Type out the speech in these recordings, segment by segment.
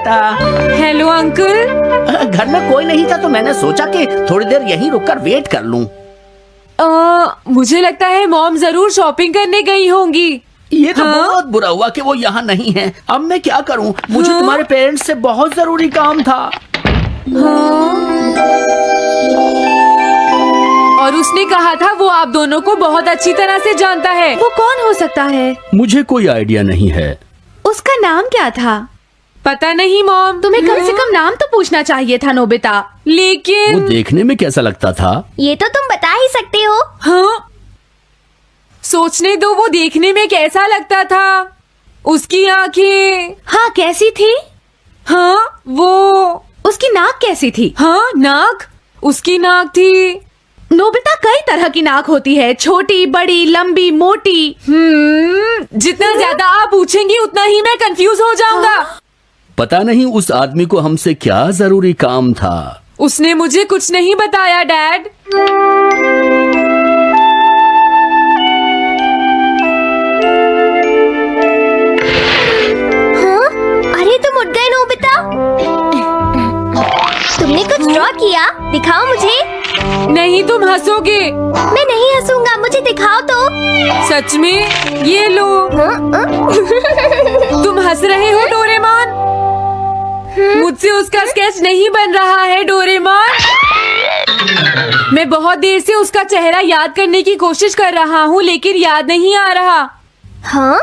बेटा। Hello uncle. घर में कोई नहीं था तो मैंने सोचा कि थोड़ी देर यहीं रुककर वेट कर लूं। मुझे लगता है मॉम जरूर शॉपिंग करने गई होंगी। ये तो बहुत बुरा हुआ कि वो यहाँ नहीं है। अब मैं क्या करूं? मुझे तुम्हारे पेरेंट्स से बहुत जरूरी काम था। और उसने कहा था वो आप दोनों को बहुत अच्छी तरह से जानता है। वो कौन हो सकता है? मुझे कोई आइडिया नहीं है। उसका नाम क्या था? पता नहीं मॉम। तुम्हें कम से कम नाम तो पूछना चाहिए था नोबिता। वो लेकिन देखने में कैसा लगता था? ये तो तुम बता ही सकते हो। हाँ, सोचने दो वो देखने में कैसा लगता था। उसकी आंखें। हाँ, कैसी थी? हाँ, वो उसकी नाक कैसी थी? हाँ, नाक। उसकी नाक थी। नोबिता, कई तरह की नाक होती है, छोटी, बड़ी, लंबी, मोटी। जितना ज्यादा आप पूछेंगी उतना ही मैं कंफ्यूज हो जाऊंगा। पता नहीं उस आदमी को हमसे क्या जरूरी काम था। उसने मुझे कुछ नहीं बताया डैड। हाँ? अरे तुम उठ गए नोबिता। तुमने कुछ ड्रॉ किया? दिखाओ मुझे। नहीं, तुम हंसोगे। मैं नहीं हंसूंगा, मुझे दिखाओ तो। सच में? ये लो। तुम हंस रहे हो डोरेमोन? मुझसे उसका स्केच नहीं बन रहा है डोरेमोन। मैं बहुत देर से उसका चेहरा याद करने की कोशिश कर रहा हूँ लेकिन याद नहीं आ रहा। हाँ?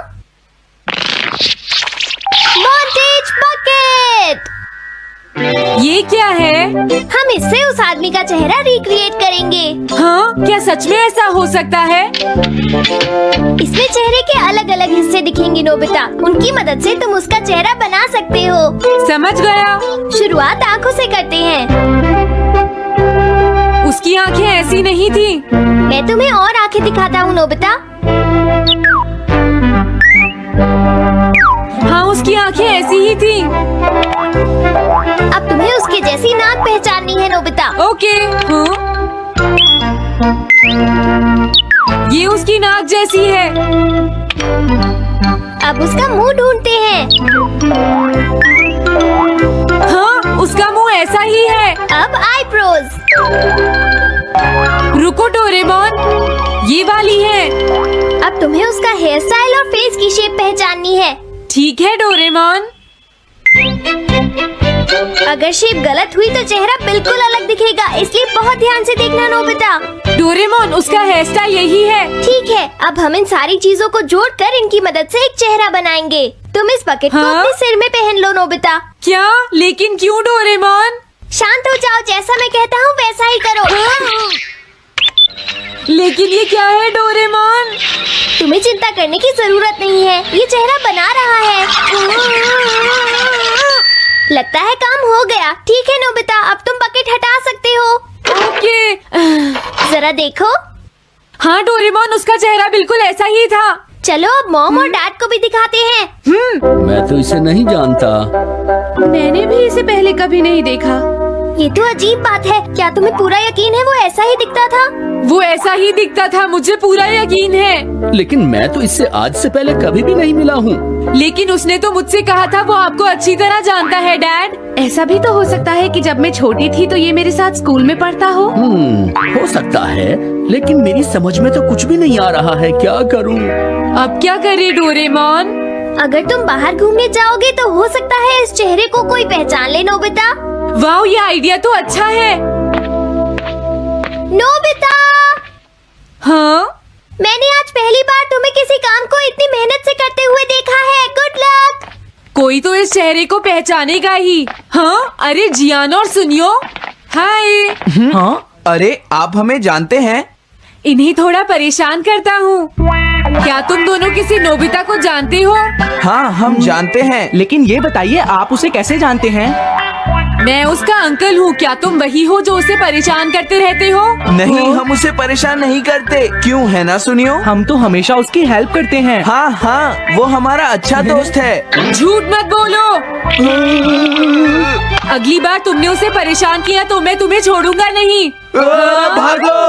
Montage bucket. ये क्या है? हम इससे उस आदमी का चेहरा रिक्रिएट करेंगे। हाँ, क्या सच में ऐसा हो सकता है? इसमें चेहरे के अलग अलग हिस्से दिखेंगे नोबिता। उनकी मदद से तुम उसका चेहरा बना सकते हो। समझ गया। शुरुआत आँखों से करते हैं। उसकी आंखें ऐसी नहीं थी। मैं तुम्हें और आंखें दिखाता हूँ नोबिता। हाँ, उसकी आंखें ऐसी ही थी। अब तुम्हें उसके जैसी नाक पहचाननी है नोबिता। ओके। हाँ? ये उसकी नाक जैसी है। अब उसका मुंह ढूंढते हैं। हाँ, उसका मुंह ऐसा ही है। अब आईब्रोज। रुको डोरेमोन, ये वाली है। अब तुम्हें उसका हेयर स्टाइल और फेस की शेप पहचाननी है। ठीक है डोरेमोन। अगर शेप गलत हुई तो चेहरा बिल्कुल अलग दिखेगा, इसलिए बहुत ध्यान से देखना नोबिता। डोरेमोन, उसका हेयर स्टाइल यही है। ठीक है, अब हम इन सारी चीजों को जोड़कर इनकी मदद से एक चेहरा बनाएंगे। तुम इस बकेट को अपने सिर में पहन लो नोबिता। क्या? लेकिन क्यों डोरेमोन? शांत हो जाओ, जैसा मैं कहता हूँ वैसा ही करो। लेकिन ये क्या है डोरेमोन? तुम्हें चिंता करने की जरूरत नहीं है, ये चेहरा बना रहा है। लगता है काम हो गया। ठीक है नोबिता, अब तुम बकेट हटा सकते हो। ओके। जरा देखो। हाँ डोरेमोन, उसका चेहरा बिल्कुल ऐसा ही था। चलो अब मॉम और डैड को भी दिखाते हैं। मैं तो इसे नहीं जानता। मैंने भी इसे पहले कभी नहीं देखा। ये तो अजीब बात है। क्या तुम्हें पूरा यकीन है वो ऐसा ही दिखता था? वो ऐसा ही दिखता था, मुझे पूरा यकीन है। लेकिन मैं तो इससे आज से पहले कभी भी नहीं मिला हूँ। लेकिन उसने तो मुझसे कहा था वो आपको अच्छी तरह जानता है डैड। ऐसा भी तो हो सकता है कि जब मैं छोटी थी तो ये मेरे साथ स्कूल में पढ़ता हो। हो सकता है, लेकिन मेरी समझ में तो कुछ भी नहीं आ रहा है। क्या करूँ? अब क्या करे डोरेमोन? अगर तुम बाहर घूमने जाओगे तो हो सकता है इस चेहरे को कोई पहचान ले नोबिता। वाह, ये आइडिया तो अच्छा है। नोबिता! हाँ? मैंने आज पहली बार तुम्हें किसी काम को इतनी मेहनत से करते हुए देखा है। Good luck. कोई तो इस चेहरे को पहचानेगा ही। हाँ? अरे जियान और सुनियो। हाय। हाँ? अरे आप हमें जानते हैं? इन्हें थोड़ा परेशान करता हूँ। क्या तुम दोनों किसी नोबिता को जानते हो? हाँ, हम जानते हैं, लेकिन ये बताइए आप उसे कैसे जानते हैं? मैं उसका अंकल हूँ। क्या तुम वही हो जो उसे परेशान करते रहते हो? नहीं, हम उसे परेशान नहीं करते। क्यों, है ना सुनियो? हम तो हमेशा उसकी हेल्प करते हैं। हाँ हाँ, वो हमारा अच्छा दोस्त है। झूठ मत बोलो। अगली बार तुमने उसे परेशान किया तो मैं तुम्हें छोड़ूंगा नहीं। भागो!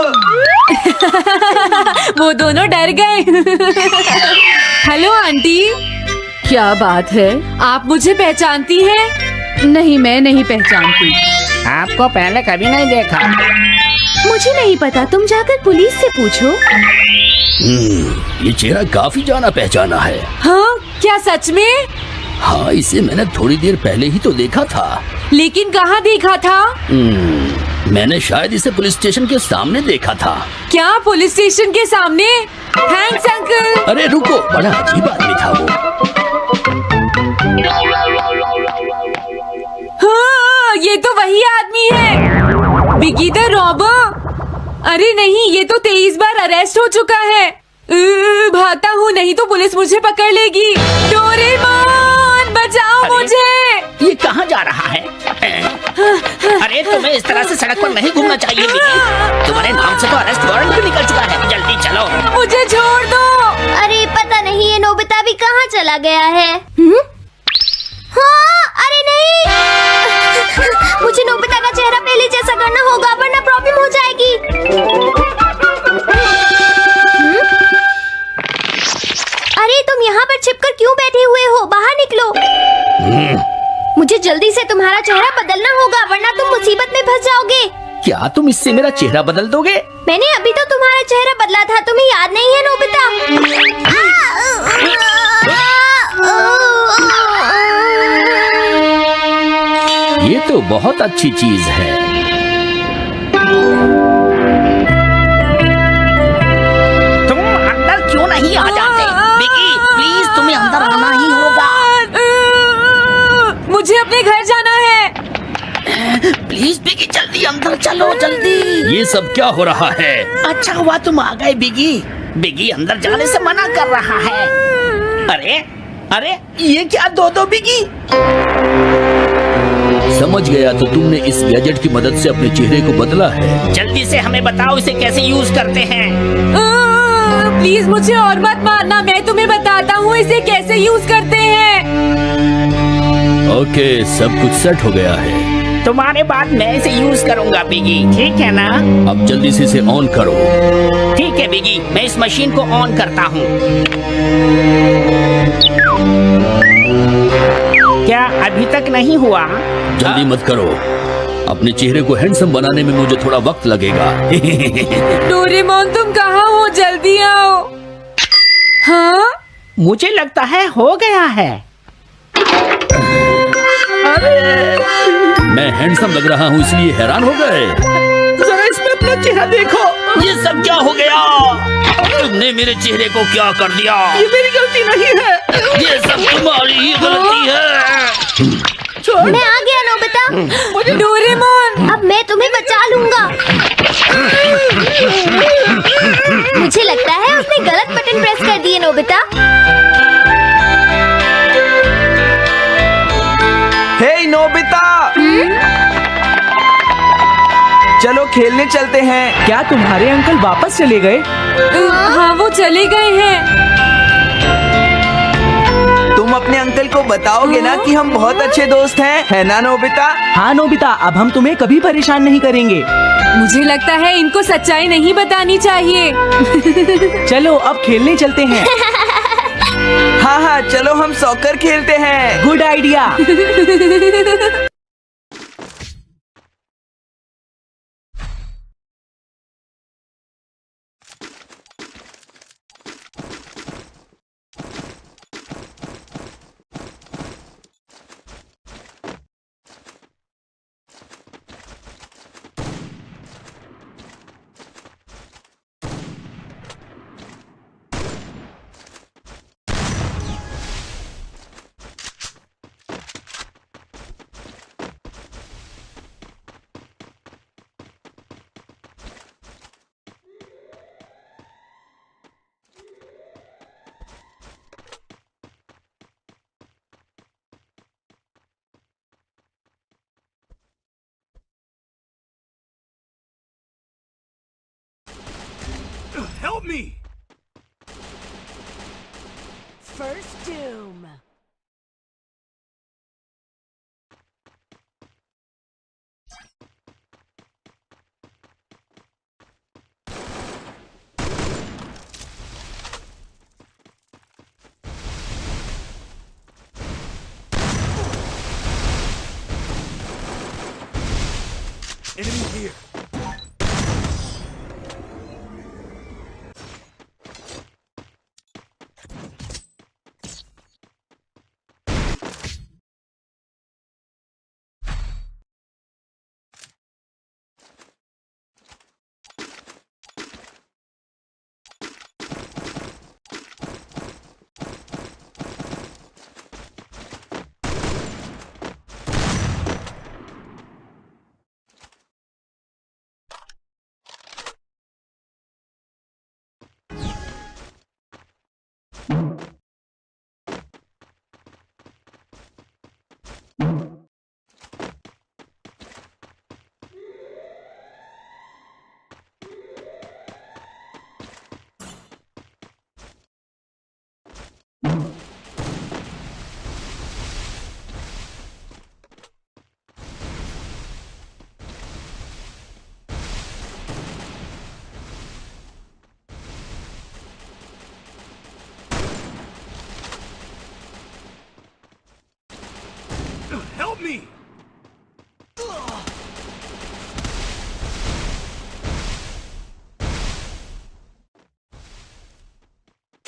वो दोनों डर गए। Hello aunty. क्या बात है? आप मुझे पहचानती हैं? नहीं, मैं नहीं पहचानती। आपको पहले कभी नहीं देखा। मुझे नहीं पता, तुम जाकर पुलिस से पूछो। ये चेहरा काफी जाना पहचाना है। हाँ, क्या सच में? हाँ, इसे मैंने थोड़ी देर पहले ही तो देखा था। लेकिन कहाँ देखा था? मैंने शायद इसे पुलिस स्टेशन के सामने देखा था। क्या पुलिस स्टेशन के सामने? Thanks uncle. अरे रुको, बड़ा अजीब आदमी था वो। हाँ, ये तो वही आदमी है, बिगी द रॉबर। अरे नहीं, ये तो 23 बार अरेस्ट हो चुका है। भागता हूँ, नहीं तो पुलिस मुझे पकड़ लेगी। डोरेमोन, बचाओ मुझे। ये कहाँ जा रहा है? अरे तुम्हें इस तरह से सड़क पर नहीं घूमना चाहिए बिगी। तुम्हारे नाम से तो अरेस्ट वारंट भी निकल चुका है। जल्दी चलो। मुझे छोड़ दो। अरे पता नहीं ये नोबिता भी कहाँ चला गया है। हाँ, अरे नहीं। मुझे नोबिता का चेहरा पहले जैसा करना होगा वरना प्रॉब्लम हो जाएगी। अरे तुम यहाँ पर छिपकर क्यों बैठे हुए हो? बाहर निकलो। मुझे जल्दी से तुम्हारा चेहरा बदलना होगा वरना तुम मुसीबत में फंस जाओगे। क्या तुम इससे मेरा चेहरा बदल दोगे? मैंने अभी तो तुम्हारा चेहरा बदला था, तुम्हें याद नहीं है नोबिता? ये तो बहुत अच्छी चीज है। तुम अंदर क्यों नहीं आ जाते? बिगी, प्लीज तुम्हें अंदर आना ही होगा। मुझे अपने घर जाना है। प्लीज बिगी, जल्दी अंदर चलो, जल्दी। ये सब क्या हो रहा है? अच्छा हुआ तुम आ गए बिगी। बिगी अंदर जाने से मना कर रहा है। अरे अरे, ये क्या दो बिगी? समझ गया, तो तुमने इस गैजेट की मदद से अपने चेहरे को बदला है। जल्दी से हमें बताओ इसे कैसे यूज करते हैं। प्लीज मुझे और मत मारना, मैं तुम्हें बताता हूँ इसे कैसे यूज करते हैं। ओके, सब कुछ सेट हो गया है। तुम्हारे बाद मैं इसे यूज करूंगा बिगी, ठीक है ना? अब जल्दी से इसे ऑन करो। ठीक है बिगी, मैं इस मशीन को ऑन करता हूँ। क्या अभी तक नहीं हुआ? जल्दी मत करो, अपने चेहरे को हैंडसम बनाने में मुझे थोड़ा वक्त लगेगा। डोरेमोन, तुम कहाँ हो? जल्दी आओ। हाँ, मुझे लगता है हो गया है। मैं हैंडसम लग रहा हूँ इसलिए हैरान हो गए। जरा इसमें अपना चेहरा देखो। ये सब क्या हो गया? तुमने मेरे चेहरे को क्या कर दिया? ये मेरी गलती नहीं है, ये सब तुम्हारी ही गलती है। मैं आ गया नोबिता। डोरेमोन, अब मैं तुम्हें बचा लूंगा। मुझे लगता है उसने गलत बटन प्रेस कर दिए नोबिता। हे नोबिता, चलो खेलने चलते हैं। क्या तुम्हारे अंकल वापस चले गए? हाँ, वो चले गए हैं। तुम अपने अंकल को बताओगे ना कि हम बहुत अच्छे दोस्त हैं, है ना नोबिता? हाँ नोबिता, अब हम तुम्हें कभी परेशान नहीं करेंगे। मुझे लगता है इनको सच्चाई नहीं बतानी चाहिए। चलो अब खेलने चलते हैं। हाँ हाँ, चलो हम सॉकर खेलते हैं। Good idea. Help me! First Doom.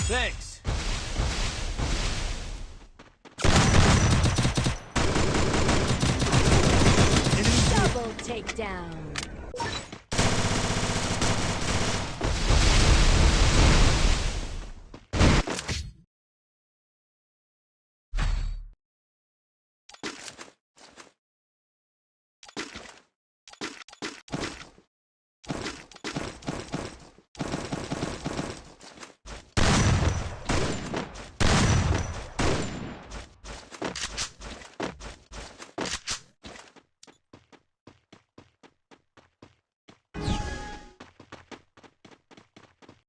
Thanks. Double takedown.